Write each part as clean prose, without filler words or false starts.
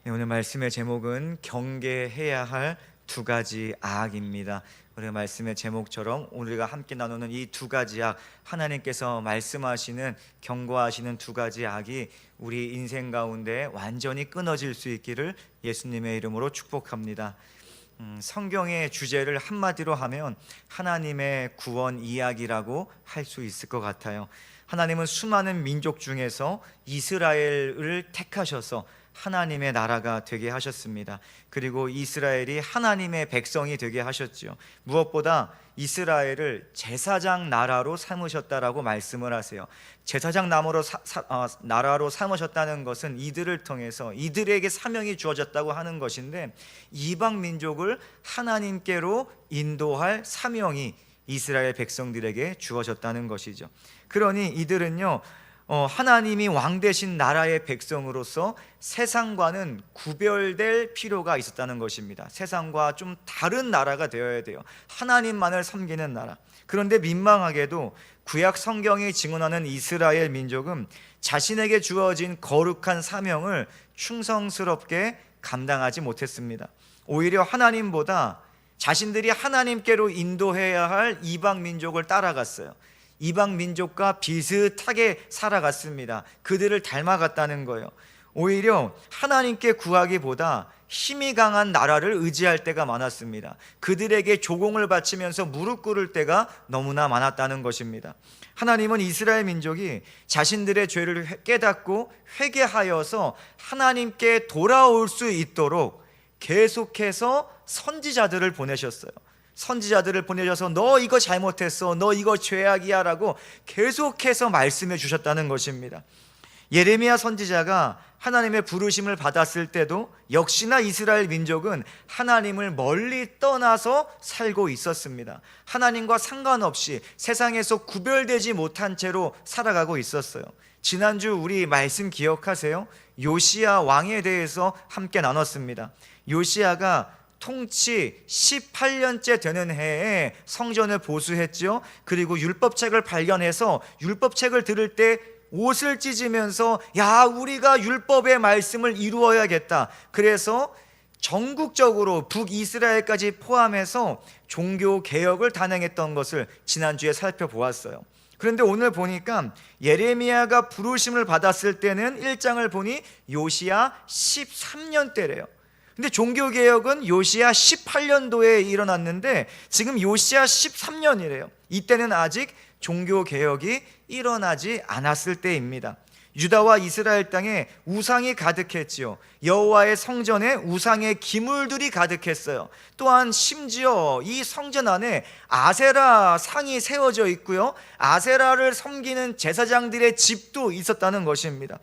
네, 오늘 말씀의 제목은 경계해야 할 두 가지 악입니다. 우리 말씀의 제목처럼 우리가 함께 나누는 이 두 가지 악, 하나님께서 말씀하시는 경고하시는 두 가지 악이 우리 인생 가운데 완전히 끊어질 수 있기를 예수님의 이름으로 축복합니다. 성경의 주제를 한마디로 하면 하나님의 구원 이야기라고 할 수 있을 것 같아요. 하나님은 수많은 민족 중에서 이스라엘을 택하셔서 하나님의 나라가 되게 하셨습니다. 그리고 이스라엘이 하나님의 백성이 되게 하셨죠. 무엇보다 이스라엘을 제사장 나라로 삼으셨다라고 말씀을 하세요. 제사장 나라로 삼으셨다는 것은 이들을 통해서 이들에게 사명이 주어졌다고 하는 것인데, 이방 민족을 하나님께로 인도할 사명이 이스라엘 백성들에게 주어졌다는 것이죠. 그러니 이들은요, 하나님이 왕 되신 나라의 백성으로서 세상과는 구별될 필요가 있었다는 것입니다. 세상과 좀 다른 나라가 되어야 돼요. 하나님만을 섬기는 나라. 그런데 민망하게도 구약 성경이 증언하는 이스라엘 민족은 자신에게 주어진 거룩한 사명을 충성스럽게 감당하지 못했습니다. 오히려 하나님보다 자신들이 하나님께로 인도해야 할 이방 민족을 따라갔어요. 이방 민족과 비슷하게 살아갔습니다. 그들을 닮아갔다는 거예요. 오히려 하나님께 구하기보다 힘이 강한 나라를 의지할 때가 많았습니다. 그들에게 조공을 바치면서 무릎 꿇을 때가 너무나 많았다는 것입니다. 하나님은 이스라엘 민족이 자신들의 죄를 깨닫고 회개하여서 하나님께 돌아올 수 있도록 계속해서 선지자들을 보내셨어요. 선지자들을 보내셔서 너 이거 잘못했어, 너 이거 죄악이야 라고 계속해서 말씀해 주셨다는 것입니다. 예레미야 선지자가 하나님의 부르심을 받았을 때도 역시나 이스라엘 민족은 하나님을 멀리 떠나서 살고 있었습니다. 하나님과 상관없이 세상에서 구별되지 못한 채로 살아가고 있었어요. 지난주 우리 말씀 기억하세요? 요시야 왕에 대해서 함께 나눴습니다. 요시야가 통치 18년째 되는 해에 성전을 보수했죠. 그리고 율법책을 발견해서 율법책을 들을 때 옷을 찢으면서 야, 우리가 율법의 말씀을 이루어야겠다. 그래서 전국적으로 북이스라엘까지 포함해서 종교 개혁을 단행했던 것을 지난주에 살펴보았어요. 그런데 오늘 보니까 예레미야가 부르심을 받았을 때는 1장을 보니 요시야 13년 때래요. 근데 종교개혁은 요시야 18년도에 일어났는데 지금 요시야 13년이래요. 이때는 아직 종교개혁이 일어나지 않았을 때입니다. 유다와 이스라엘 땅에 우상이 가득했지요. 여호와의 성전에 우상의 기물들이 가득했어요. 또한 심지어 이 성전 안에 아세라 상이 세워져 있고요, 아세라를 섬기는 제사장들의 집도 있었다는 것입니다.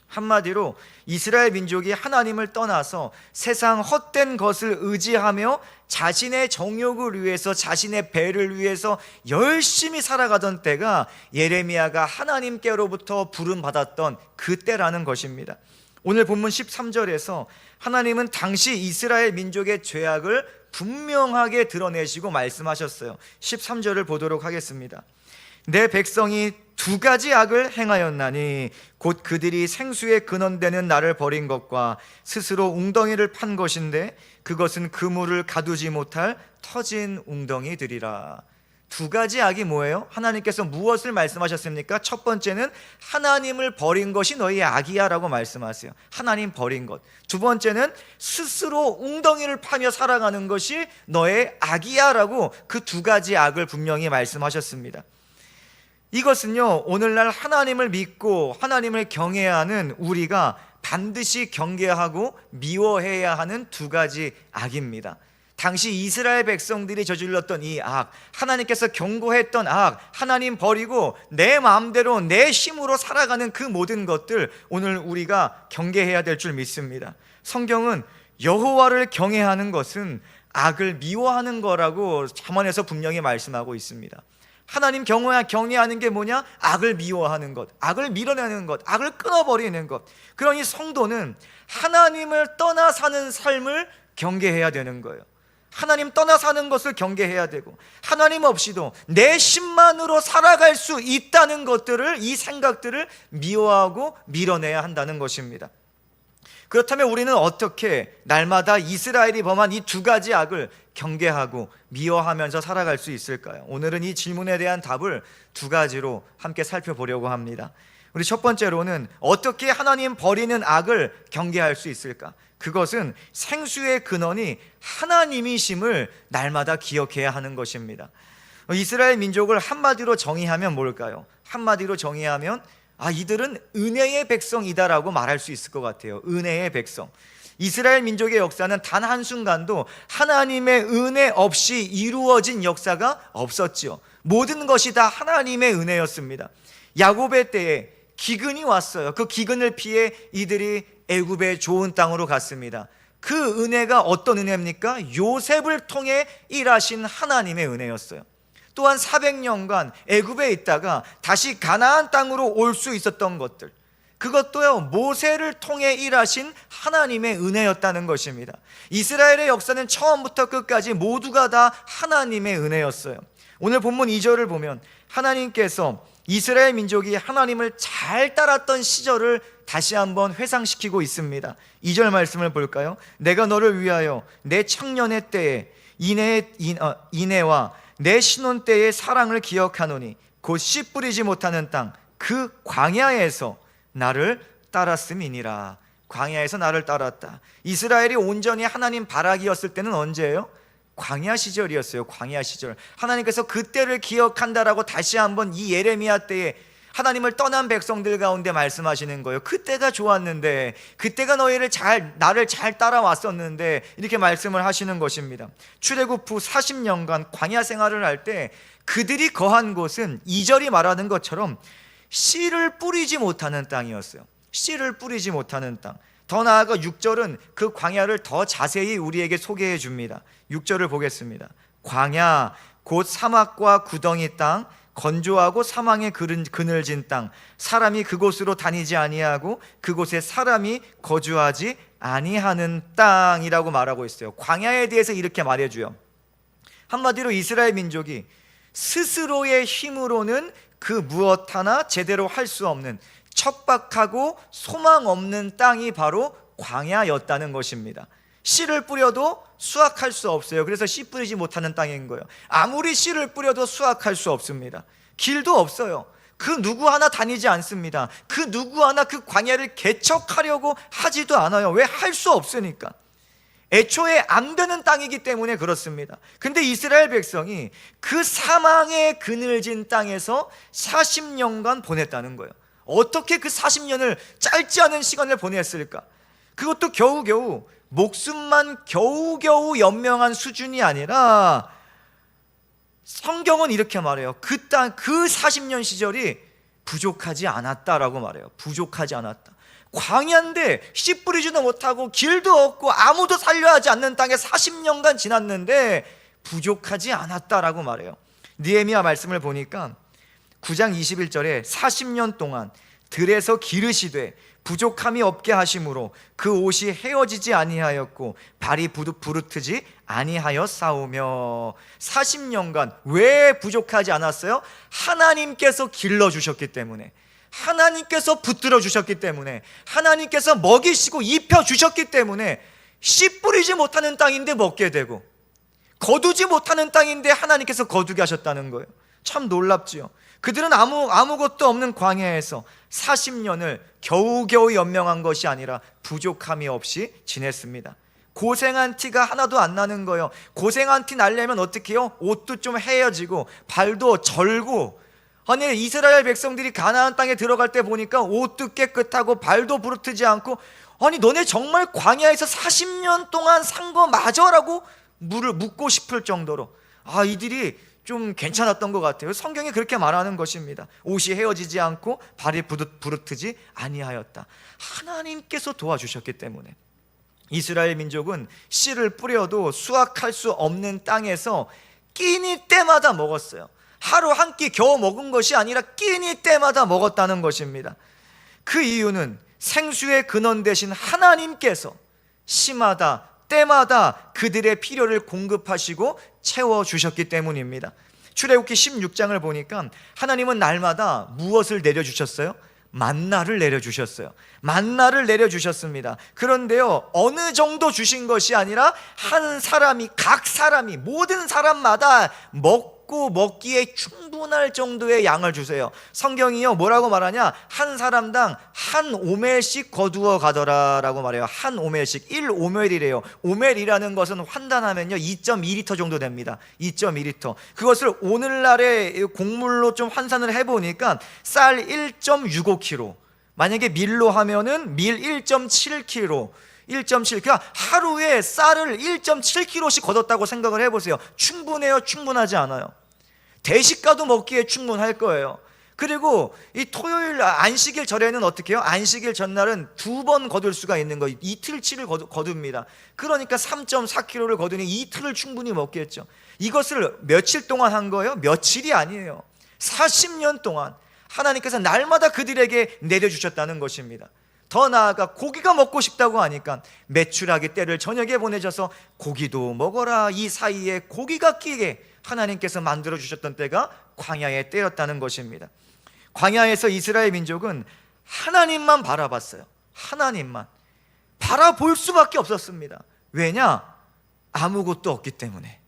한마디로 이스라엘 민족이 하나님을 떠나서 세상 헛된 것을 의지하며 자신의 정욕을 위해서, 자신의 배를 위해서 열심히 살아가던 때가 예레미야가 하나님께로부터 부름받았던 그때라는 것입니다. 오늘 본문 13절에서 하나님은 당시 이스라엘 민족의 죄악을 분명하게 드러내시고 말씀하셨어요. 13절을 보도록 하겠습니다. 내 백성이 두 가지 악을 행하였나니 곧 그들이 생수의 근원되는 나를 버린 것과 스스로 웅덩이를 판 것인데 그것은 그물을 가두지 못할 터진 웅덩이들이라. 두 가지 악이 뭐예요? 하나님께서 무엇을 말씀하셨습니까? 첫 번째는 하나님을 버린 것이 너희의 악이야 라고 말씀하세요. 하나님 버린 것. 두 번째는 스스로 웅덩이를 파며 살아가는 것이 너의 악이야 라고 그 두 가지 악을 분명히 말씀하셨습니다. 이것은요, 오늘날 하나님을 믿고 하나님을 경외하는 우리가 반드시 경계하고 미워해야 하는 두 가지 악입니다. 당시 이스라엘 백성들이 저질렀던 이 악, 하나님께서 경고했던 악, 하나님 버리고 내 마음대로 내 힘으로 살아가는 그 모든 것들, 오늘 우리가 경계해야 될 줄 믿습니다. 성경은 여호와를 경외하는 것은 악을 미워하는 거라고 잠언에서 분명히 말씀하고 있습니다. 하나님 경외하는 게 뭐냐? 악을 미워하는 것, 악을 밀어내는 것, 악을 끊어버리는 것. 그러니 성도는 하나님을 떠나 사는 삶을 경계해야 되는 거예요. 하나님 떠나 사는 것을 경계해야 되고, 하나님 없이도 내 힘만으로 살아갈 수 있다는 것들을, 이 생각들을 미워하고 밀어내야 한다는 것입니다. 그렇다면 우리는 어떻게 날마다 이스라엘이 범한 이 두 가지 악을 경계하고 미워하면서 살아갈 수 있을까요? 오늘은 이 질문에 대한 답을 두 가지로 함께 살펴보려고 합니다. 우리 첫 번째로는 어떻게 하나님 버리는 악을 경계할 수 있을까? 그것은 생수의 근원이 하나님이심을 날마다 기억해야 하는 것입니다. 이스라엘 민족을 한마디로 정의하면 뭘까요? 한마디로 정의하면 이들은 은혜의 백성이다라고 말할 수 있을 것 같아요. 은혜의 백성. 이스라엘 민족의 역사는 단 한순간도 하나님의 은혜 없이 이루어진 역사가 없었지요. 모든 것이 다 하나님의 은혜였습니다. 야곱의 때에 기근이 왔어요. 그 기근을 피해 이들이 애굽의 좋은 땅으로 갔습니다. 그 은혜가 어떤 은혜입니까? 요셉을 통해 일하신 하나님의 은혜였어요. 또한 400년간 애굽에 있다가 다시 가나안 땅으로 올 수 있었던 것들, 그것도요 모세를 통해 일하신 하나님의 은혜였다는 것입니다. 이스라엘의 역사는 처음부터 끝까지 모두가 다 하나님의 은혜였어요. 오늘 본문 2절을 보면 하나님께서 이스라엘 민족이 하나님을 잘 따랐던 시절을 다시 한번 회상시키고 있습니다. 2절 말씀을 볼까요? 내가 너를 위하여 내 청년의 때에 인애와 내 신혼 때의 사랑을 기억하노니 곧 씨 뿌리지 못하는 땅 그 광야에서 나를 따랐음이니라. 광야에서 나를 따랐다. 이스라엘이 온전히 하나님 바라기였을 때는 언제예요? 광야 시절이었어요. 광야 시절. 하나님께서 그때를 기억한다라고 다시 한번 이 예레미야 때에 하나님을 떠난 백성들 가운데 말씀하시는 거예요. 그때가 좋았는데, 그때가 나를 잘 따라왔었는데, 이렇게 말씀을 하시는 것입니다. 출애굽 후 40년간 광야 생활을 할 때 그들이 거한 곳은 2절이 말하는 것처럼 씨를 뿌리지 못하는 땅이었어요. 씨를 뿌리지 못하는 땅. 더 나아가 6절은 그 광야를 더 자세히 우리에게 소개해 줍니다. 6절을 보겠습니다. 광야 곧 사막과 구덩이 땅, 건조하고 사망의 그늘진 땅, 사람이 그곳으로 다니지 아니하고 그곳에 사람이 거주하지 아니하는 땅이라고 말하고 있어요. 광야에 대해서 이렇게 말해줘요. 한마디로 이스라엘 민족이 스스로의 힘으로는 그 무엇 하나 제대로 할 수 없는 척박하고 소망 없는 땅이 바로 광야였다는 것입니다. 씨를 뿌려도 수확할 수 없어요. 그래서 씨 뿌리지 못하는 땅인 거예요. 아무리 씨를 뿌려도 수확할 수 없습니다. 길도 없어요. 그 누구 하나 다니지 않습니다. 그 누구 하나 그 광야를 개척하려고 하지도 않아요. 왜? 할 수 없으니까. 애초에 안 되는 땅이기 때문에 그렇습니다. 근데 이스라엘 백성이 그 사망의 그늘진 땅에서 40년간 보냈다는 거예요. 어떻게 그 40년을 짧지 않은 시간을 보냈을까? 그것도 겨우겨우 목숨만 겨우겨우 연명한 수준이 아니라 성경은 이렇게 말해요. 그 40년 시절이 부족하지 않았다라고 말해요. 부족하지 않았다. 광야인데 씨 뿌리지도 못하고 길도 없고 아무도 살려하지 않는 땅에 40년간 지났는데 부족하지 않았다라고 말해요. 느헤미야 말씀을 보니까 9장 21절에 40년 동안 들에서 기르시되 부족함이 없게 하심으로 그 옷이 헤어지지 아니하였고 발이 부르트지 아니하여 싸우며. 40년간 왜 부족하지 않았어요? 하나님께서 길러주셨기 때문에, 하나님께서 붙들어 주셨기 때문에, 하나님께서 먹이시고 입혀주셨기 때문에 씨 뿌리지 못하는 땅인데 먹게 되고, 거두지 못하는 땅인데 하나님께서 거두게 하셨다는 거예요. 참 놀랍지요. 그들은 아무것도 없는 광야에서 40년을 겨우겨우 연명한 것이 아니라 부족함이 없이 지냈습니다. 고생한 티가 하나도 안 나는 거예요. 고생한 티 나려면 어떻게 해요? 옷도 좀 헤어지고 발도 절고. 아니, 이스라엘 백성들이 가나안 땅에 들어갈 때 보니까 옷도 깨끗하고 발도 부르트지 않고, 아니 너네 정말 광야에서 40년 동안 산 거 맞아라고 묻고 싶을 정도로 이들이 좀 괜찮았던 것 같아요. 성경이 그렇게 말하는 것입니다. 옷이 헤어지지 않고 발이 부르트지 아니하였다. 하나님께서 도와주셨기 때문에. 이스라엘 민족은 씨를 뿌려도 수확할 수 없는 땅에서 끼니 때마다 먹었어요. 하루 한 끼 겨우 먹은 것이 아니라 끼니 때마다 먹었다는 것입니다. 그 이유는 생수의 근원 되신 하나님께서 시마다 때마다 그들의 필요를 공급하시고 채워주셨기 때문입니다. 출애굽기 16장을 보니까 하나님은 날마다 무엇을 내려주셨어요? 만나를 내려주셨어요. 만나를 내려주셨습니다. 그런데요, 어느 정도 주신 것이 아니라 한 사람이, 각 사람이, 모든 사람마다 먹기에 충분할 정도의 양을 주세요. 성경이요, 뭐라고 말하냐? 한 사람당 한 오멜씩 거두어 가더라 라고 말해요. 한 오멜씩, 1오멜이래요. 오멜이라는 것은 환단하면요 2.2리터 정도 됩니다. 2.2리터. 그것을 오늘날의 곡물로 좀 환산을 해보니까 쌀 1.65kg, 만약에 밀로 하면은 밀 1.7kg, 그러니까 하루에 쌀을 1.7kg씩 걷었다고 생각을 해보세요. 충분해요? 충분하지 않아요? 대식가도 먹기에 충분할 거예요. 그리고 이 토요일 안식일 절에는 어떻게 해요? 안식일 전날은 2번 거둘 수가 있는 거예요. 이틀치를 거둡니다. 그러니까 3.4kg를 거두니 이틀을 충분히 먹겠죠. 이것을 며칠 동안 한 거예요? 며칠이 아니에요. 40년 동안 하나님께서 날마다 그들에게 내려주셨다는 것입니다. 더 나아가 고기가 먹고 싶다고 하니까 메추라기 떼를 저녁에 보내줘서 고기도 먹어라. 이 사이에 고기가 끼게 하나님께서 만들어 주셨던 때가 광야의 때였다는 것입니다. 광야에서 이스라엘 민족은 하나님만 바라봤어요. 하나님만 바라볼 수밖에 없었습니다. 왜냐? 아무것도 없기 때문에.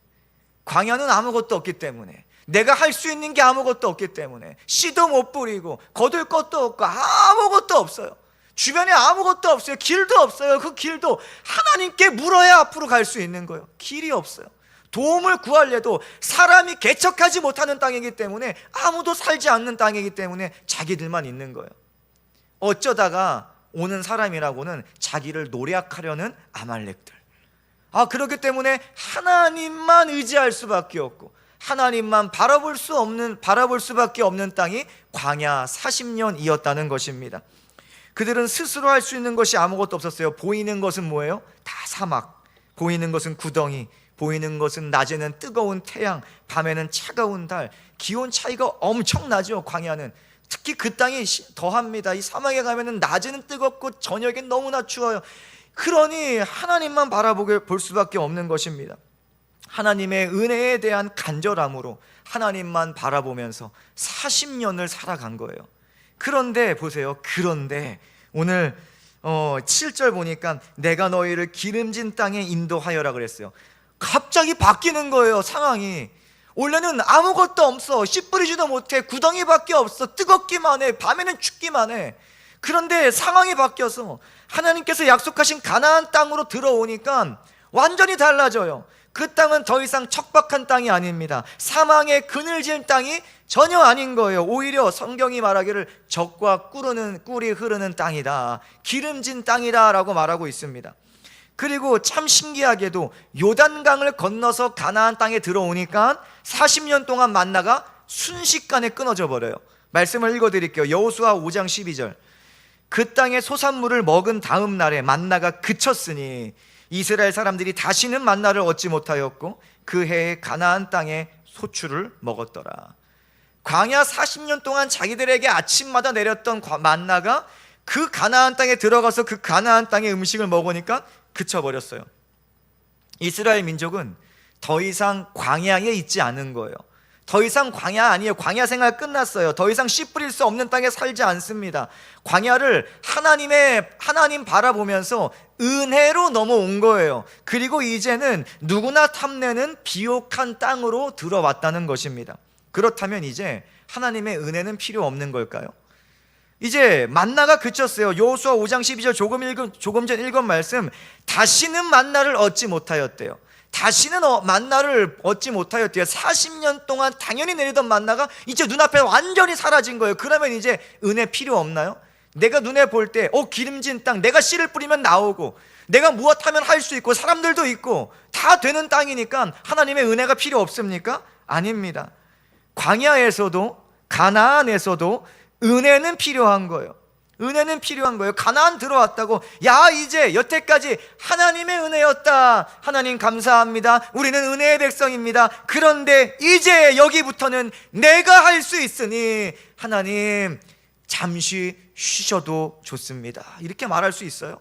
광야는 아무것도 없기 때문에, 내가 할 수 있는 게 아무것도 없기 때문에, 씨도 못 뿌리고 거둘 것도 없고 아무것도 없어요. 주변에 아무것도 없어요. 길도 없어요. 그 길도 하나님께 물어야 앞으로 갈 수 있는 거예요. 길이 없어요. 도움을 구하려도 사람이 개척하지 못하는 땅이기 때문에, 아무도 살지 않는 땅이기 때문에 자기들만 있는 거예요. 어쩌다가 오는 사람이라고는 자기를 노략하려는 아말렉들. 그렇기 때문에 하나님만 의지할 수밖에 없고, 하나님만 바라볼 수밖에 없는 땅이 광야 40년이었다는 것입니다. 그들은 스스로 할 수 있는 것이 아무것도 없었어요. 보이는 것은 뭐예요? 다 사막, 보이는 것은 구덩이, 보이는 것은 낮에는 뜨거운 태양, 밤에는 차가운 달. 기온 차이가 엄청나죠. 광야는 특히 그 땅이 더합니다. 이 사막에 가면은 낮에는 뜨겁고 저녁엔 너무나 추워요. 그러니 하나님만 볼 수밖에 없는 것입니다. 하나님의 은혜에 대한 간절함으로 하나님만 바라보면서 40년을 살아간 거예요. 그런데 보세요. 그런데 오늘 7절 보니까 내가 너희를 기름진 땅에 인도하여라 그랬어요. 갑자기 바뀌는 거예요. 상황이. 원래는 아무것도 없어, 씨 뿌리지도 못해, 구덩이밖에 없어, 뜨겁기만 해, 밤에는 춥기만 해. 그런데 상황이 바뀌어서 하나님께서 약속하신 가나안 땅으로 들어오니까 완전히 달라져요. 그 땅은 더 이상 척박한 땅이 아닙니다. 사망의 그늘진 땅이 전혀 아닌 거예요. 오히려 성경이 말하기를 젖과 꿀이 흐르는 땅이다, 기름진 땅이다 라고 말하고 있습니다. 그리고 참 신기하게도 요단강을 건너서 가나안 땅에 들어오니까 40년 동안 만나가 순식간에 끊어져 버려요. 말씀을 읽어드릴게요. 여호수아 5장 12절. 그 땅의 소산물을 먹은 다음 날에 만나가 그쳤으니 이스라엘 사람들이 다시는 만나를 얻지 못하였고 그 해에 가나안 땅에 소출을 먹었더라. 광야 40년 동안 자기들에게 아침마다 내렸던 만나가 그 가나안 땅에 들어가서 그 가나안 땅의 음식을 먹으니까 그쳐버렸어요. 이스라엘 민족은 더 이상 광야에 있지 않은 거예요. 더 이상 광야 아니에요. 광야 생활 끝났어요. 더 이상 씨 뿌릴 수 없는 땅에 살지 않습니다. 광야를 하나님 바라보면서 은혜로 넘어온 거예요. 그리고 이제는 누구나 탐내는 비옥한 땅으로 들어왔다는 것입니다. 그렇다면 이제 하나님의 은혜는 필요 없는 걸까요? 이제 만나가 그쳤어요. 여호수아 5장 12절 조금 전 읽은 말씀, 다시는 만나를 얻지 못하였대요. 다시는 만나를 얻지 못하였대요. 40년 동안 당연히 내리던 만나가 이제 눈앞에 완전히 사라진 거예요. 그러면 이제 은혜 필요 없나요? 내가 눈에 볼 때 기름진 땅, 내가 씨를 뿌리면 나오고, 내가 무엇하면 할 수 있고, 사람들도 있고 다 되는 땅이니까 하나님의 은혜가 필요 없습니까? 아닙니다. 광야에서도 가나안에서도 은혜는 필요한 거예요. 은혜는 필요한 거예요. 가나안 들어왔다고, 야 이제 여태까지 하나님의 은혜였다, 하나님 감사합니다, 우리는 은혜의 백성입니다. 그런데 이제 여기부터는 내가 할 수 있으니 하나님 잠시 쉬셔도 좋습니다, 이렇게 말할 수 있어요?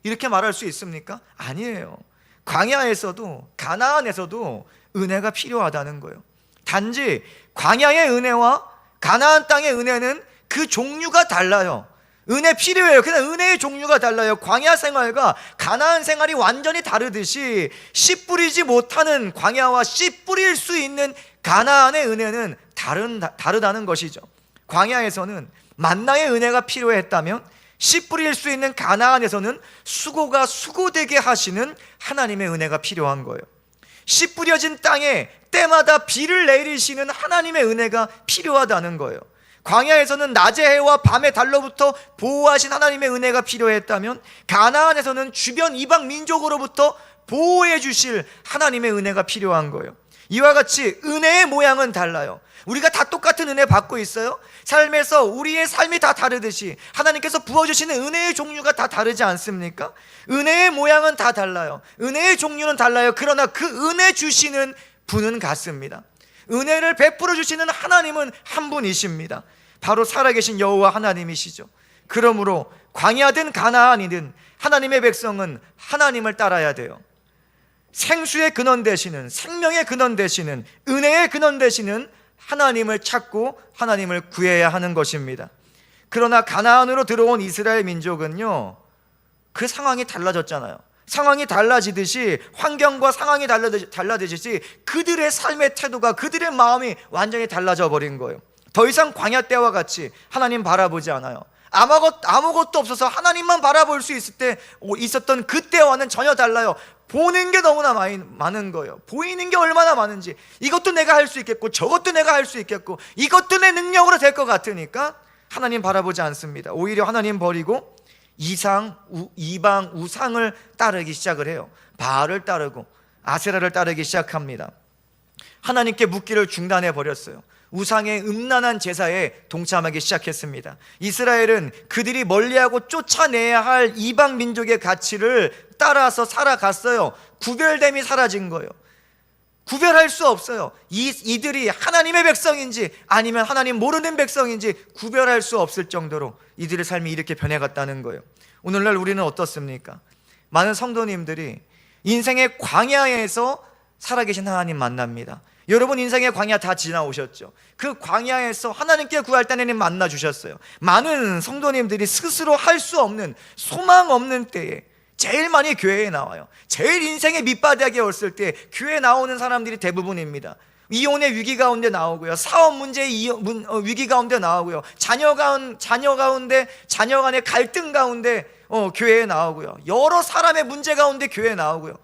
이렇게 말할 수 있습니까? 아니에요. 광야에서도 가나안에서도 은혜가 필요하다는 거예요. 단지 광야의 은혜와 가나안 땅의 은혜는 그 종류가 달라요. 은혜 필요해요. 그냥 은혜의 종류가 달라요. 광야 생활과 가나안 생활이 완전히 다르듯이 씨 뿌리지 못하는 광야와 씨 뿌릴 수 있는 가나안의 은혜는 다르다는 것이죠. 광야에서는 만나의 은혜가 필요했다면 씨 뿌릴 수 있는 가나안에서는 수고가 수고되게 하시는 하나님의 은혜가 필요한 거예요. 씨 뿌려진 땅에 때마다 비를 내리시는 하나님의 은혜가 필요하다는 거예요. 광야에서는 낮의 해와 밤의 달로부터 보호하신 하나님의 은혜가 필요했다면 가나안에서는 주변 이방 민족으로부터 보호해 주실 하나님의 은혜가 필요한 거예요. 이와 같이 은혜의 모양은 달라요. 우리가 다 똑같은 은혜 받고 있어요? 삶에서 우리의 삶이 다 다르듯이 하나님께서 부어주시는 은혜의 종류가 다 다르지 않습니까? 은혜의 모양은 다 달라요. 은혜의 종류는 달라요. 그러나 그 은혜 주시는 분은 같습니다. 은혜를 베풀어 주시는 하나님은 한 분이십니다. 바로 살아계신 여호와 하나님이시죠. 그러므로 광야든 가나안이든 하나님의 백성은 하나님을 따라야 돼요. 생수의 근원 되시는, 생명의 근원 되시는, 은혜의 근원 되시는 하나님을 찾고 하나님을 구해야 하는 것입니다. 그러나 가나안으로 들어온 이스라엘 민족은요, 그 상황이 달라졌잖아요. 상황이 달라지듯이, 환경과 상황이 달라지듯이 그들의 삶의 태도가, 그들의 마음이 완전히 달라져 버린 거예요. 더 이상 광야 때와 같이 하나님 바라보지 않아요. 아무것도 없어서 하나님만 바라볼 수 있었던 그때와는 전혀 달라요. 보는 게 너무나 많은 거예요. 보이는 게 얼마나 많은지, 이것도 내가 할 수 있겠고 저것도 내가 할 수 있겠고 이것도 내 능력으로 될 것 같으니까 하나님 바라보지 않습니다. 오히려 하나님 버리고 이방 우상을 따르기 시작을 해요. 바알을 따르고 아세라를 따르기 시작합니다. 하나님께 묻기를 중단해 버렸어요. 우상의 음란한 제사에 동참하기 시작했습니다. 이스라엘은 그들이 멀리하고 쫓아내야 할 이방 민족의 가치를 따라서 살아갔어요. 구별됨이 사라진 거예요. 구별할 수 없어요. 이들이 하나님의 백성인지 아니면 하나님 모르는 백성인지 구별할 수 없을 정도로 이들의 삶이 이렇게 변해갔다는 거예요. 오늘날 우리는 어떻습니까? 많은 성도님들이 인생의 광야에서 살아계신 하나님 만납니다. 여러분 인생의 광야 다 지나오셨죠? 그 광야에서 하나님께 구할 때 하나님 만나주셨어요. 많은 성도님들이 스스로 할 수 없는, 소망 없는 때에 제일 많이 교회에 나와요. 제일 인생의 밑바닥에 왔을 때 교회에 나오는 사람들이 대부분입니다. 이혼의 위기 가운데 나오고요, 사업 문제의 위기 가운데 나오고요, 자녀 간의 갈등 가운데 교회에 나오고요, 여러 사람의 문제 가운데 교회에 나오고요.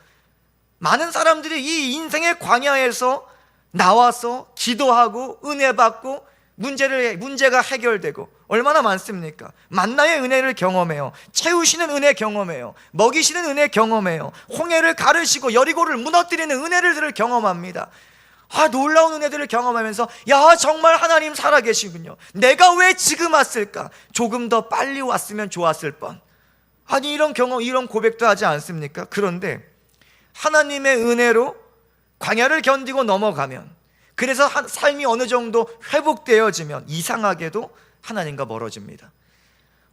많은 사람들이 이 인생의 광야에서 나와서 기도하고 은혜 받고 문제가 해결되고 얼마나 많습니까? 만나의 은혜를 경험해요. 채우시는 은혜 경험해요. 먹이시는 은혜 경험해요. 홍해를 가르시고 여리고를 무너뜨리는 은혜를 경험합니다. 놀라운 은혜들을 경험하면서 정말 하나님 살아계시군요. 내가 왜 지금 왔을까? 조금 더 빨리 왔으면 좋았을 뻔. 이런 경험, 이런 고백도 하지 않습니까? 그런데 하나님의 은혜로 광야를 견디고 넘어가면, 그래서 삶이 어느 정도 회복되어지면 이상하게도 하나님과 멀어집니다.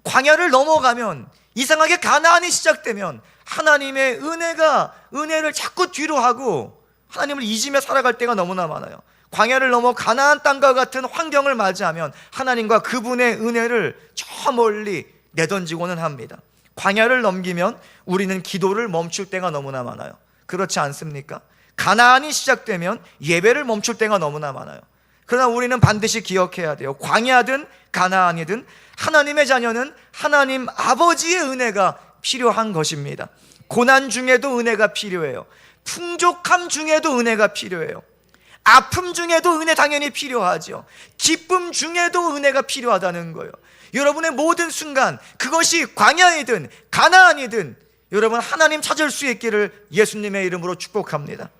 광야를 넘어가면, 이상하게 가나안이 시작되면 하나님의 은혜를 자꾸 뒤로 하고 하나님을 잊으며 살아갈 때가 너무나 많아요. 광야를 넘어 가나안 땅과 같은 환경을 맞이하면 하나님과 그분의 은혜를 저 멀리 내던지고는 합니다. 광야를 넘기면 우리는 기도를 멈출 때가 너무나 많아요. 그렇지 않습니까? 가나안이 시작되면 예배를 멈출 때가 너무나 많아요. 그러나 우리는 반드시 기억해야 돼요. 광야든 가나안이든 하나님의 자녀는 하나님 아버지의 은혜가 필요한 것입니다. 고난 중에도 은혜가 필요해요. 풍족함 중에도 은혜가 필요해요. 아픔 중에도 은혜 당연히 필요하죠. 기쁨 중에도 은혜가 필요하다는 거예요. 여러분의 모든 순간, 그것이 광야이든 가나안이든 여러분 하나님 찾을 수 있기를 예수님의 이름으로 축복합니다.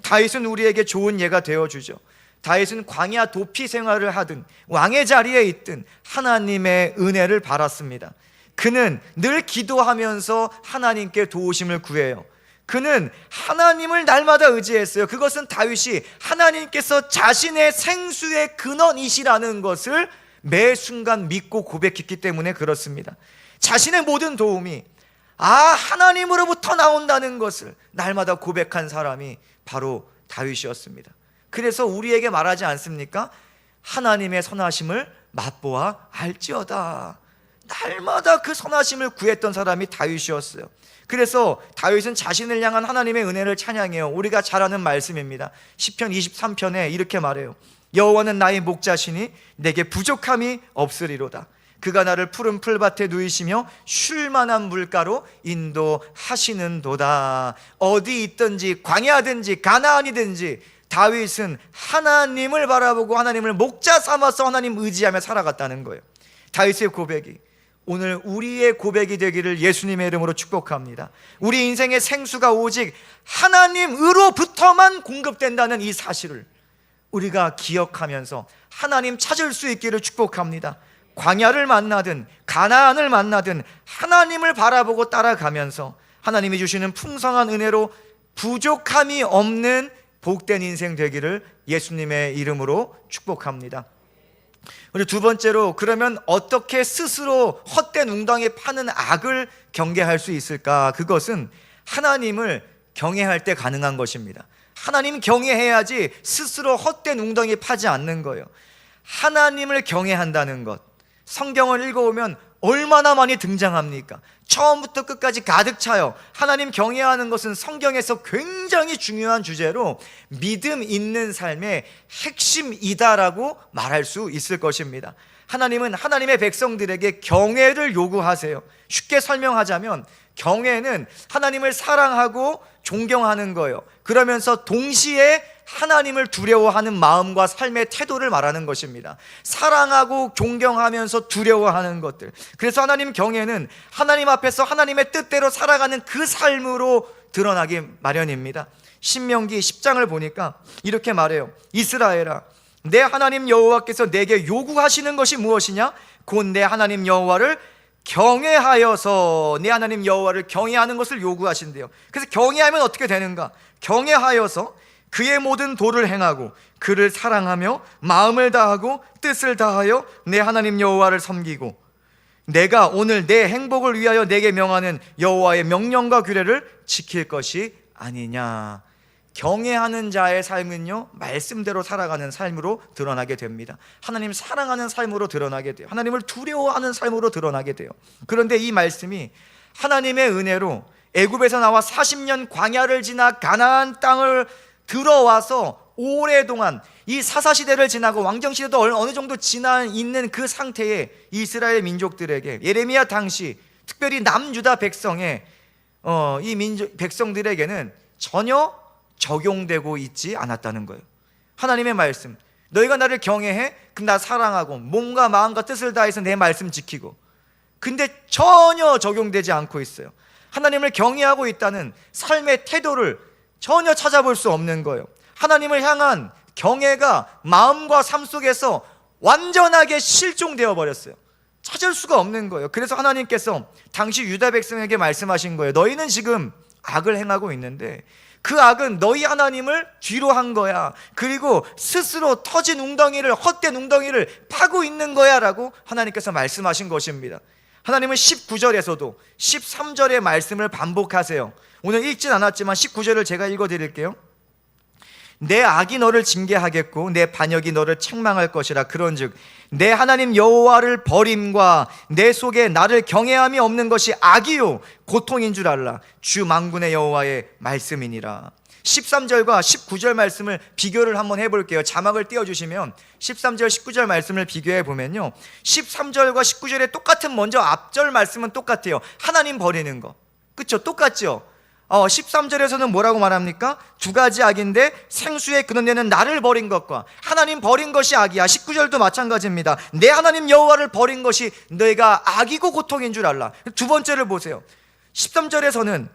다윗은 우리에게 좋은 예가 되어주죠. 다윗은 광야 도피 생활을 하든 왕의 자리에 있든 하나님의 은혜를 바랐습니다. 그는 늘 기도하면서 하나님께 도우심을 구해요. 그는 하나님을 날마다 의지했어요. 그것은 다윗이 하나님께서 자신의 생수의 근원이시라는 것을 매 순간 믿고 고백했기 때문에 그렇습니다. 자신의 모든 도움이 하나님으로부터 나온다는 것을 날마다 고백한 사람이 바로 다윗이었습니다. 그래서 우리에게 말하지 않습니까? 하나님의 선하심을 맛보아 알지어다. 날마다 그 선하심을 구했던 사람이 다윗이었어요. 그래서 다윗은 자신을 향한 하나님의 은혜를 찬양해요. 우리가 잘 아는 말씀입니다. 시편 23편에 이렇게 말해요. 여호와는 나의 목자시니 내게 부족함이 없으리로다. 그가 나를 푸른 풀밭에 누이시며 쉴 만한 물가로 인도하시는도다. 어디 있든지 광야든지 가나안이든지 다윗은 하나님을 바라보고 하나님을 목자 삼아서 하나님 의지하며 살아갔다는 거예요. 다윗의 고백이 오늘 우리의 고백이 되기를 예수님의 이름으로 축복합니다. 우리 인생의 생수가 오직 하나님으로부터만 공급된다는 이 사실을 우리가 기억하면서 하나님 찾을 수 있기를 축복합니다. 광야를 만나든 가나안을 만나든 하나님을 바라보고 따라가면서 하나님이 주시는 풍성한 은혜로 부족함이 없는 복된 인생 되기를 예수님의 이름으로 축복합니다. 그리고 두 번째로, 그러면 어떻게 스스로 헛된 웅덩이에 파는 악을 경계할 수 있을까? 그것은 하나님을 경외할 때 가능한 것입니다. 하나님 경외해야지 스스로 헛된 웅덩이에 파지 않는 거예요. 하나님을 경외한다는 것, 성경을 읽어보면 얼마나 많이 등장합니까? 처음부터 끝까지 가득 차요. 하나님 경외하는 것은 성경에서 굉장히 중요한 주제로 믿음 있는 삶의 핵심이다라고 말할 수 있을 것입니다. 하나님은 하나님의 백성들에게 경외를 요구하세요. 쉽게 설명하자면 경외는 하나님을 사랑하고 존경하는 거예요. 그러면서 동시에 하나님을 두려워하는 마음과 삶의 태도를 말하는 것입니다. 사랑하고 존경하면서 두려워하는 것들. 그래서 하나님 경외는 하나님 앞에서 하나님의 뜻대로 살아가는 그 삶으로 드러나기 마련입니다. 신명기 10장을 보니까 이렇게 말해요. 이스라엘아, 내 하나님 여호와께서 내게 요구하시는 것이 무엇이냐? 곧 내 하나님 여호와를 경외하여서, 내 하나님 여호와를 경외하는 것을 요구하신대요. 그래서 경외하면 어떻게 되는가? 경외하여서 그의 모든 도를 행하고 그를 사랑하며 마음을 다하고 뜻을 다하여 내 하나님 여호와를 섬기고 내가 오늘 내 행복을 위하여 내게 명하는 여호와의 명령과 규례를 지킬 것이 아니냐. 경외하는 자의 삶은요, 말씀대로 살아가는 삶으로 드러나게 됩니다. 하나님 사랑하는 삶으로 드러나게 돼요. 하나님을 두려워하는 삶으로 드러나게 돼요. 그런데 이 말씀이 하나님의 은혜로 애굽에서 나와 40년 광야를 지나 가나안 땅을 들어와서 오랫동안 이 사사시대를 지나고 왕정시대도 어느 정도 지나 있는 그 상태의 이스라엘 민족들에게, 예레미야 당시 특별히 남유다 백성의 이 백성들에게는 전혀 적용되고 있지 않았다는 거예요. 하나님의 말씀, 너희가 나를 경외해? 그럼 나 사랑하고 몸과 마음과 뜻을 다해서 내 말씀 지키고. 근데 전혀 적용되지 않고 있어요. 하나님을 경외하고 있다는 삶의 태도를 전혀 찾아볼 수 없는 거예요. 하나님을 향한 경외가 마음과 삶 속에서 완전하게 실종되어 버렸어요. 찾을 수가 없는 거예요. 그래서 하나님께서 당시 유다 백성에게 말씀하신 거예요. 너희는 지금 악을 행하고 있는데 그 악은 너희 하나님을 뒤로 한 거야. 그리고 스스로 터진 웅덩이를, 헛된 웅덩이를 파고 있는 거야 라고 하나님께서 말씀하신 것입니다. 하나님은 19절에서도 13절의 말씀을 반복하세요. 오늘 읽진 않았지만 19절을 제가 읽어드릴게요. 내 악이 너를 징계하겠고 내 반역이 너를 책망할 것이라. 그런즉 내 하나님 여호와를 버림과 내 속에 나를 경외함이 없는 것이 악이요 고통인 줄 알라. 주 만군의 여호와의 말씀이니라. 13절과 19절 말씀을 비교를 한번 해볼게요. 자막을 띄워주시면 13절 19절 말씀을 비교해 보면요, 13절과 19절의 똑같은 먼저 앞절 말씀은 똑같아요. 하나님 버리는 거, 그쵸? 똑같죠? 13절에서는 뭐라고 말합니까? 두 가지 악인데 생수의 근원되는 나를 버린 것과 하나님 버린 것이 악이야. 19절도 마찬가지입니다. 내 하나님 여호와를 버린 것이 너희가 악이고 고통인 줄 알라. 두 번째를 보세요. 13절에서는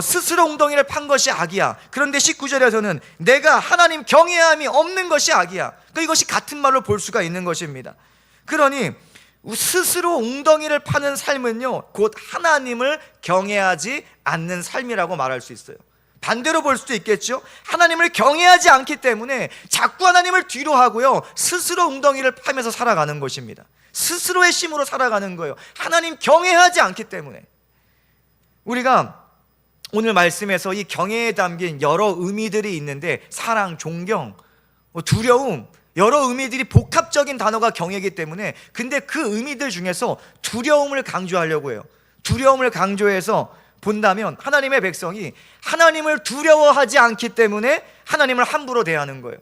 스스로 웅덩이를 판 것이 악이야. 그런데 19절에서는 내가 하나님 경외함이 없는 것이 악이야. 그러니까 이것이 같은 말로 볼 수가 있는 것입니다. 그러니 스스로 웅덩이를 파는 삶은요, 곧 하나님을 경외하지 않는 삶이라고 말할 수 있어요. 반대로 볼 수도 있겠죠. 하나님을 경외하지 않기 때문에 자꾸 하나님을 뒤로 하고요, 스스로 웅덩이를 파면서 살아가는 것입니다. 스스로의 힘으로 살아가는 거예요. 하나님 경외하지 않기 때문에. 우리가 오늘 말씀에서 이 경외에 담긴 여러 의미들이 있는데 사랑, 존경, 두려움, 여러 의미들이 복합적인 단어가 경외이기 때문에, 근데 그 의미들 중에서 두려움을 강조하려고 해요. 두려움을 강조해서 본다면 하나님의 백성이 하나님을 두려워하지 않기 때문에 하나님을 함부로 대하는 거예요.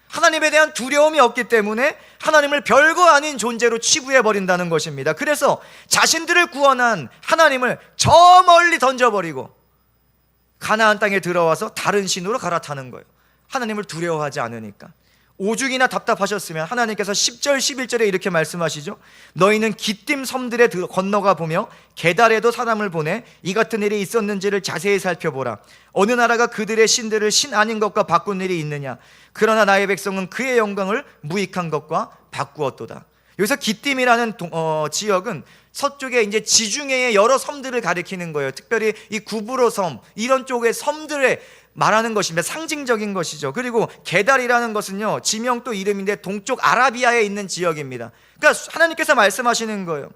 하나님에 대한 두려움이 없기 때문에 하나님을 별거 아닌 존재로 취급해버린다는 것입니다. 그래서 자신들을 구원한 하나님을 저 멀리 던져버리고 가나안 땅에 들어와서 다른 신으로 갈아타는 거예요. 하나님을 두려워하지 않으니까. 오죽이나 답답하셨으면 하나님께서 10절 11절에 이렇게 말씀하시죠. 너희는 기띔 섬들에 건너가 보며 게달에도 사람을 보내 이 같은 일이 있었는지를 자세히 살펴보라. 어느 나라가 그들의 신들을 신 아닌 것과 바꾼 일이 있느냐. 그러나 나의 백성은 그의 영광을 무익한 것과 바꾸었도다. 여기서 기띔이라는 지역은 서쪽에 이제 지중해의 여러 섬들을 가리키는 거예요. 특별히 이 구브로 섬, 이런 쪽의 섬들에 말하는 것입니다. 상징적인 것이죠. 그리고 게달이라는 것은요, 지명도 이름인데 동쪽 아라비아에 있는 지역입니다. 그러니까 하나님께서 말씀하시는 거예요.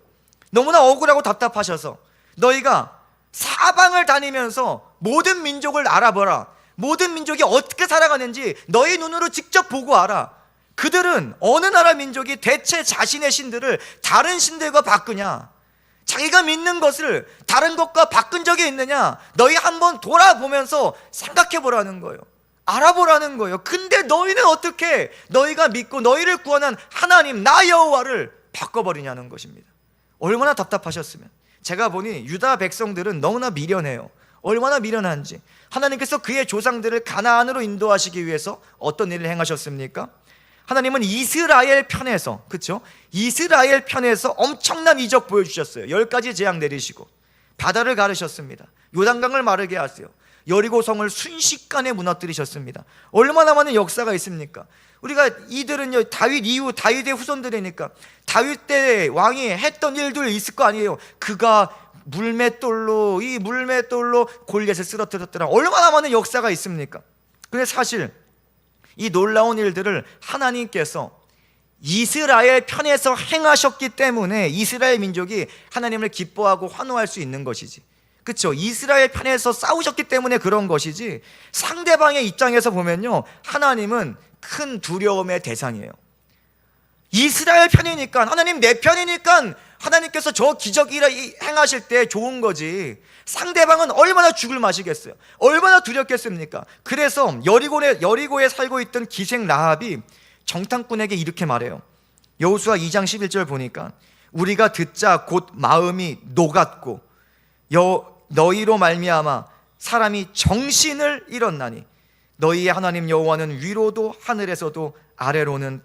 너무나 억울하고 답답하셔서 너희가 사방을 다니면서 모든 민족을 알아보라. 모든 민족이 어떻게 살아가는지 너희 눈으로 직접 보고 알아. 그들은 어느 나라 민족이 대체 자신의 신들을 다른 신들과 바꾸냐, 자기가 믿는 것을 다른 것과 바꾼 적이 있느냐, 너희 한번 돌아보면서 생각해 보라는 거예요. 알아보라는 거예요. 근데 너희는 어떻게 너희가 믿고 너희를 구원한 하나님 나 여호와를 바꿔버리냐는 것입니다. 얼마나 답답하셨으면. 제가 보니 유다 백성들은 너무나 미련해요. 얼마나 미련한지. 하나님께서 그의 조상들을 가나안으로 인도하시기 위해서 어떤 일을 행하셨습니까? 하나님은 이스라엘 편에서, 그렇죠? 이스라엘 편에서 엄청난 이적 보여주셨어요. 10가지 재앙 내리시고 바다를 가르셨습니다. 요단강을 마르게 하세요. 여리고성을 순식간에 무너뜨리셨습니다. 얼마나 많은 역사가 있습니까? 우리가 이들은요, 다윗 이후 다윗의 후손들이니까 다윗 때 왕이 했던 일들 있을 거 아니에요. 그가 물맷돌로, 이 물맷돌로 골리앗을 쓰러뜨렸더라. 얼마나 많은 역사가 있습니까? 근데 사실 이 놀라운 일들을 하나님께서 이스라엘 편에서 행하셨기 때문에 이스라엘 민족이 하나님을 기뻐하고 환호할 수 있는 것이지, 그렇죠? 이스라엘 편에서 싸우셨기 때문에 그런 것이지, 상대방의 입장에서 보면요, 하나님은 큰 두려움의 대상이에요. 이스라엘 편이니까, 하나님 내 편이니까 하나님께서 저 기적이라 행하실 때 좋은 거지, 상대방은 얼마나 죽을 맛이겠어요? 얼마나 두렵겠습니까? 그래서 여리고에 살고 있던 기생 라합이 정탐꾼에게 이렇게 말해요. 여호수아 2장 11절 보니까 우리가 듣자 곧 마음이 녹았고 너희로 말미암아 사람이 정신을 잃었나니 너희의 하나님 여호와는 위로도 하늘에서도 아래로는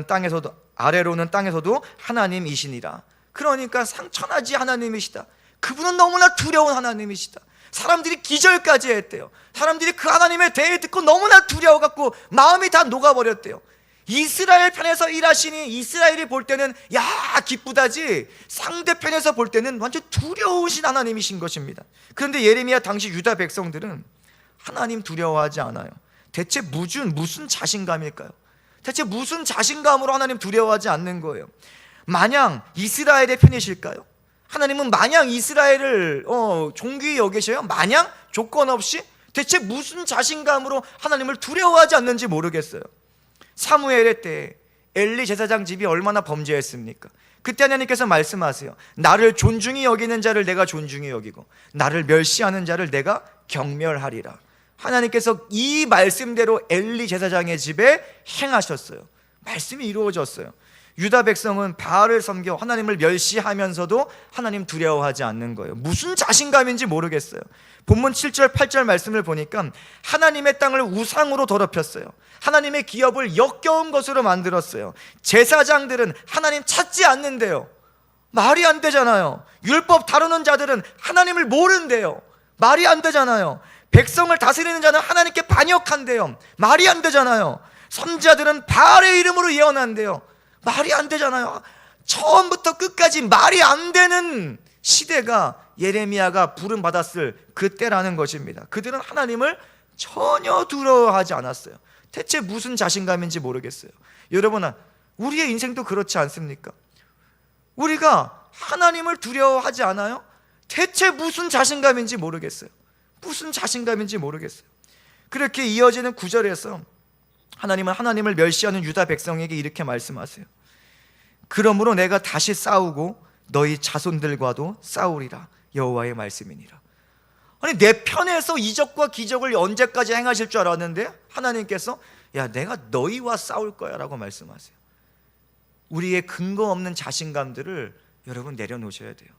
땅에서도 하나님이시니라. 그러니까 상천하지 하나님이시다. 그분은 너무나 두려운 하나님이시다. 사람들이 기절까지 했대요. 사람들이 그 하나님의 대해 듣고 너무나 두려워갖고 마음이 다 녹아버렸대요. 이스라엘 편에서 일하시니 이스라엘이 볼 때는 야 기쁘다지, 상대편에서 볼 때는 완전 두려우신 하나님이신 것입니다. 그런데 예레미야 당시 유다 백성들은 하나님 두려워하지 않아요. 대체 무슨 자신감일까요? 대체 무슨 자신감으로 하나님 두려워하지 않는 거예요? 마냥 이스라엘의 편이실까요? 하나님은 마냥 이스라엘을 존귀히 여기셔요? 마냥 조건 없이? 대체 무슨 자신감으로 하나님을 두려워하지 않는지 모르겠어요. 사무엘의 때 엘리 제사장 집이 얼마나 범죄했습니까? 그때 하나님께서 말씀하세요. 나를 존중히 여기는 자를 내가 존중히 여기고 나를 멸시하는 자를 내가 경멸하리라. 하나님께서 이 말씀대로 엘리 제사장의 집에 행하셨어요. 말씀이 이루어졌어요. 유다 백성은 바알을 섬겨 하나님을 멸시하면서도 하나님 두려워하지 않는 거예요. 무슨 자신감인지 모르겠어요. 본문 7절 8절 말씀을 보니까 하나님의 땅을 우상으로 더럽혔어요. 하나님의 기업을 역겨운 것으로 만들었어요. 제사장들은 하나님 찾지 않는데요. 말이 안 되잖아요. 율법 다루는 자들은 하나님을 모른대요. 말이 안 되잖아요. 백성을 다스리는 자는 하나님께 반역한대요. 말이 안 되잖아요. 선지자들은 바알의 이름으로 예언한대요. 말이 안 되잖아요. 처음부터 끝까지 말이 안 되는 시대가 예레미야가 부름받았을 그때라는 것입니다. 그들은 하나님을 전혀 두려워하지 않았어요. 대체 무슨 자신감인지 모르겠어요. 여러분, 우리의 인생도 그렇지 않습니까? 우리가 하나님을 두려워하지 않아요? 대체 무슨 자신감인지 모르겠어요. 무슨 자신감인지 모르겠어요. 그렇게 이어지는 구절에서 하나님은 하나님을 멸시하는 유다 백성에게 이렇게 말씀하세요. 그러므로 내가 다시 싸우고 너희 자손들과도 싸우리라. 여호와의 말씀이니라. 아니, 내 편에서 이적과 기적을 언제까지 행하실 줄 알았는데 하나님께서 야, 내가 너희와 싸울 거야 라고 말씀하세요. 우리의 근거 없는 자신감들을 여러분 내려놓으셔야 돼요.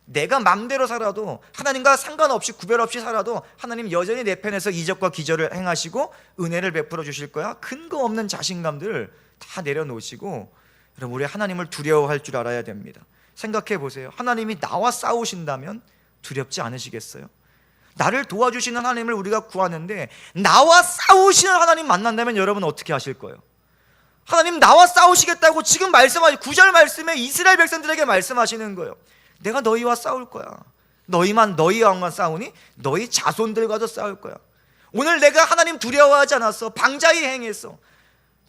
내가 맘대로 살아도, 하나님과 상관없이 구별 없이 살아도 하나님 여전히 내 편에서 이적과 기적을 행하시고 은혜를 베풀어 주실 거야. 근거 없는 자신감들을 다 내려놓으시고 여러분, 우리 하나님을 두려워할 줄 알아야 됩니다. 생각해 보세요. 하나님이 나와 싸우신다면 두렵지 않으시겠어요? 나를 도와주시는 하나님을 우리가 구하는데 나와 싸우시는 하나님 만난다면 여러분 어떻게 하실 거예요? 하나님 나와 싸우시겠다고 지금 말씀하시 9절 말씀에 이스라엘 백성들에게 말씀하시는 거예요. 내가 너희와 싸울 거야. 너희와만 싸우니 너희 자손들과도 싸울 거야. 오늘 내가 하나님 두려워하지 않았어. 방자히 행했어.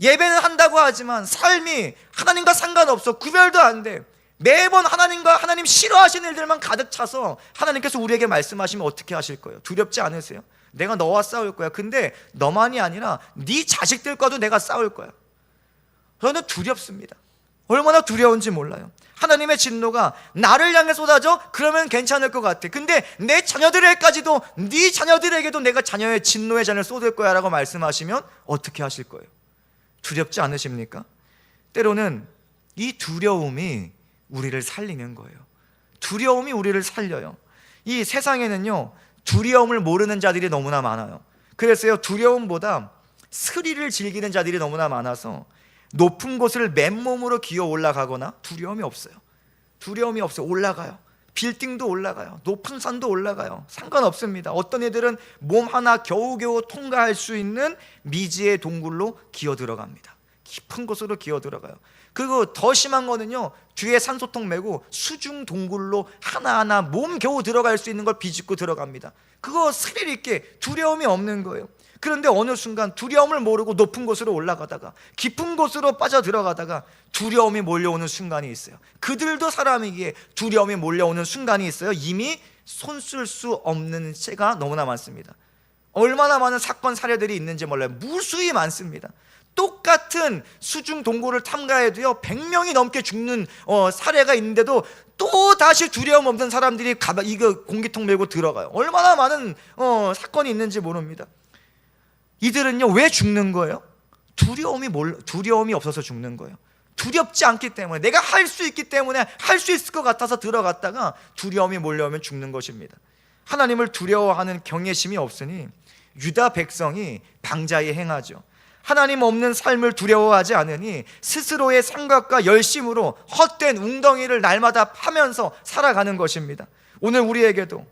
예배는 한다고 하지만 삶이 하나님과 상관없어. 구별도 안 돼. 매번 하나님 싫어하시는 일들만 가득 차서 하나님께서 우리에게 말씀하시면 어떻게 하실 거예요? 두렵지 않으세요? 내가 너와 싸울 거야. 근데 너만이 아니라 네 자식들과도 내가 싸울 거야. 저는 두렵습니다. 얼마나 두려운지 몰라요. 하나님의 진노가 나를 향해 쏟아져? 그러면 괜찮을 것 같아. 근데 내 자녀들에게까지도, 네 자녀들에게도 내가 자녀의 진노의 잔을 쏟을 거야 라고 말씀하시면 어떻게 하실 거예요? 두렵지 않으십니까? 때로는 이 두려움이 우리를 살리는 거예요. 두려움이 우리를 살려요. 이 세상에는요, 두려움을 모르는 자들이 너무나 많아요. 그래서요, 두려움보다 스릴을 즐기는 자들이 너무나 많아서 높은 곳을 맨몸으로 기어 올라가거나 두려움이 없어요. 두려움이 없어요. 올라가요. 빌딩도 올라가요. 높은 산도 올라가요. 상관없습니다. 어떤 애들은 몸 하나 겨우겨우 통과할 수 있는 미지의 동굴로 기어 들어갑니다. 깊은 곳으로 기어 들어가요. 그리고 더 심한 거는요, 뒤에 산소통 메고 수중 동굴로 하나하나 몸 겨우 들어갈 수 있는 걸 비집고 들어갑니다. 그거 스릴 있게 두려움이 없는 거예요. 그런데 어느 순간 두려움을 모르고 높은 곳으로 올라가다가 깊은 곳으로 빠져 들어가다가 두려움이 몰려오는 순간이 있어요. 그들도 사람이기에 두려움이 몰려오는 순간이 있어요. 이미 손쓸 수 없는 채가 너무나 많습니다. 얼마나 많은 사건 사례들이 있는지 몰라요. 무수히 많습니다. 똑같은 수중 동굴을 탐가해도요 100명이 넘게 죽는 사례가 있는데도 또 다시 두려움 없는 사람들이 이거 공기통 메고 들어가요. 얼마나 많은 사건이 있는지 모릅니다. 이들은요 왜 죽는 거예요? 두려움이 없어서 죽는 거예요. 두렵지 않기 때문에, 내가 할 수 있기 때문에, 할 수 있을 것 같아서 들어갔다가 두려움이 몰려오면 죽는 것입니다. 하나님을 두려워하는 경외심이 없으니 유다 백성이 방자히 행하죠. 하나님 없는 삶을 두려워하지 않으니 스스로의 생각과 열심으로 헛된 웅덩이를 날마다 파면서 살아가는 것입니다. 오늘 우리에게도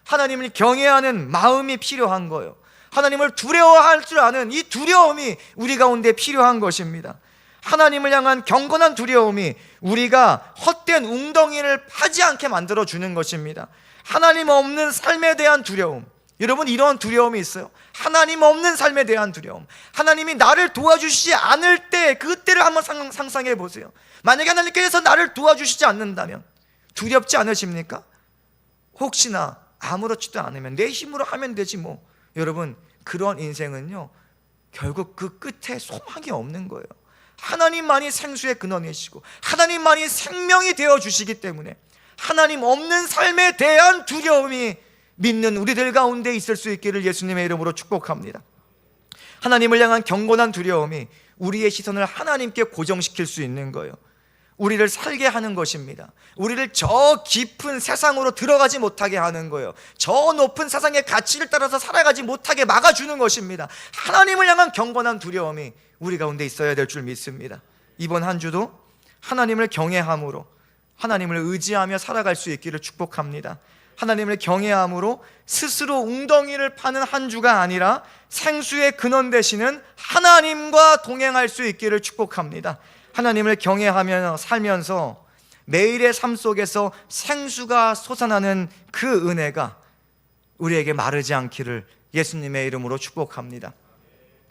하나님을 경외하는 마음이 필요한 거예요. 하나님을 두려워할 줄 아는 이 두려움이 우리 가운데 필요한 것입니다. 하나님을 향한 경건한 두려움이 우리가 헛된 웅덩이를 파지 않게 만들어주는 것입니다. 하나님 없는 삶에 대한 두려움, 여러분 이런 두려움이 있어요? 하나님 없는 삶에 대한 두려움, 하나님이 나를 도와주시지 않을 때 그때를 한번 상상해 보세요. 만약에 하나님께서 나를 도와주시지 않는다면 두렵지 않으십니까? 혹시나 아무렇지도 않으면 내 힘으로 하면 되지 뭐. 여러분 그런 인생은요 결국 그 끝에 소망이 없는 거예요. 하나님만이 생수의 근원이시고 하나님만이 생명이 되어주시기 때문에 하나님 없는 삶에 대한 두려움이 믿는 우리들 가운데 있을 수 있기를 예수님의 이름으로 축복합니다. 하나님을 향한 경건한 두려움이 우리의 시선을 하나님께 고정시킬 수 있는 거예요. 우리를 살게 하는 것입니다. 우리를 저 깊은 세상으로 들어가지 못하게 하는 거예요. 저 높은 세상의 가치를 따라서 살아가지 못하게 막아주는 것입니다. 하나님을 향한 경건한 두려움이 우리 가운데 있어야 될 줄 믿습니다. 이번 한 주도 하나님을 경외함으로 하나님을 의지하며 살아갈 수 있기를 축복합니다. 하나님을 경외함으로 스스로 웅덩이를 파는 한 주가 아니라 생수의 근원 되시는 하나님과 동행할 수 있기를 축복합니다. 하나님을 경외하며 살면서 매일의 삶 속에서 생수가 솟아나는 그 은혜가 우리에게 마르지 않기를 예수님의 이름으로 축복합니다.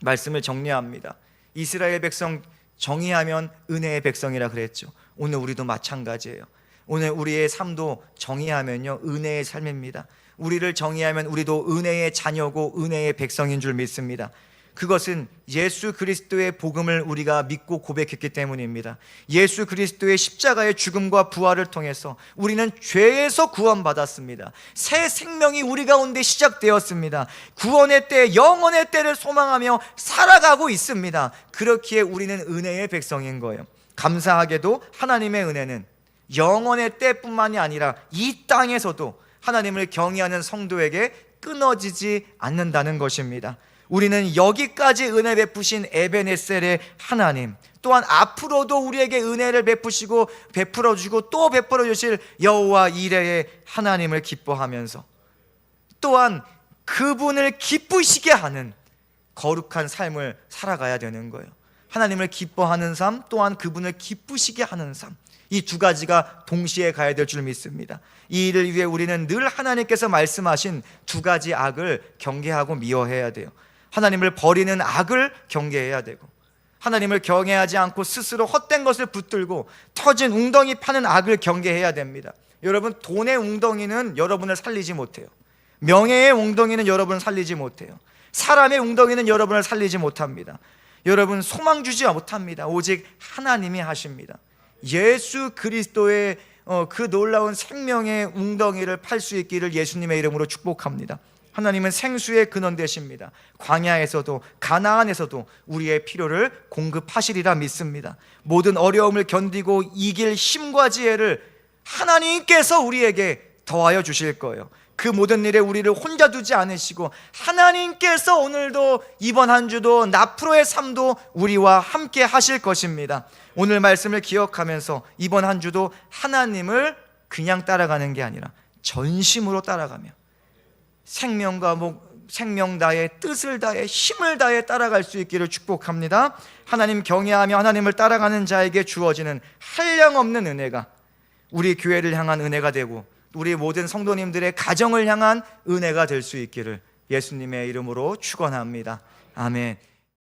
말씀을 정리합니다. 이스라엘 백성 정의하면 은혜의 백성이라 그랬죠. 오늘 우리도 마찬가지예요. 오늘 우리의 삶도 정의하면요 은혜의 삶입니다. 우리를 정의하면 우리도 은혜의 자녀고 은혜의 백성인 줄 믿습니다. 그것은 예수 그리스도의 복음을 우리가 믿고 고백했기 때문입니다. 예수 그리스도의 십자가의 죽음과 부활을 통해서 우리는 죄에서 구원받았습니다. 새 생명이 우리 가운데 시작되었습니다. 구원의 때, 영원의 때를 소망하며 살아가고 있습니다. 그렇기에 우리는 은혜의 백성인 거예요. 감사하게도 하나님의 은혜는 영원의 때뿐만이 아니라 이 땅에서도 하나님을 경외하는 성도에게 끊어지지 않는다는 것입니다. 우리는 여기까지 은혜 베푸신 에베네셀의 하나님, 또한 앞으로도 우리에게 은혜를 베푸시고 베풀어주고 또 베풀어 주실 여호와 이레의 하나님을 기뻐하면서 또한 그분을 기쁘시게 하는 거룩한 삶을 살아가야 되는 거예요. 하나님을 기뻐하는 삶, 또한 그분을 기쁘시게 하는 삶, 이 두 가지가 동시에 가야 될 줄 믿습니다. 이 일을 위해 우리는 늘 하나님께서 말씀하신 두 가지 악을 경계하고 미워해야 돼요. 하나님을 버리는 악을 경계해야 되고, 하나님을 경외하지 않고 스스로 헛된 것을 붙들고 터진 웅덩이 파는 악을 경계해야 됩니다. 여러분, 돈의 웅덩이는 여러분을 살리지 못해요. 명예의 웅덩이는 여러분을 살리지 못해요. 사람의 웅덩이는 여러분을 살리지 못합니다. 여러분, 소망 주지 못합니다. 오직 하나님이 하십니다. 예수 그리스도의 그 놀라운 생명의 웅덩이를 팔 수 있기를 예수님의 이름으로 축복합니다. 하나님은 생수의 근원 되십니다. 광야에서도 가나안에서도 우리의 필요를 공급하시리라 믿습니다. 모든 어려움을 견디고 이길 힘과 지혜를 하나님께서 우리에게 더하여 주실 거예요. 그 모든 일에 우리를 혼자 두지 않으시고 하나님께서 오늘도 이번 한 주도 앞으로의 삶도 우리와 함께 하실 것입니다. 오늘 말씀을 기억하면서 이번 한 주도 하나님을 그냥 따라가는 게 아니라 전심으로 따라가며 생명 다해 뜻을 다해 힘을 다해 따라갈 수 있기를 축복합니다. 하나님 경외하며 하나님을 따라가는 자에게 주어지는 한량없는 은혜가 우리 교회를 향한 은혜가 되고 우리 모든 성도님들의 가정을 향한 은혜가 될 수 있기를 예수님의 이름으로 축원합니다. 아멘.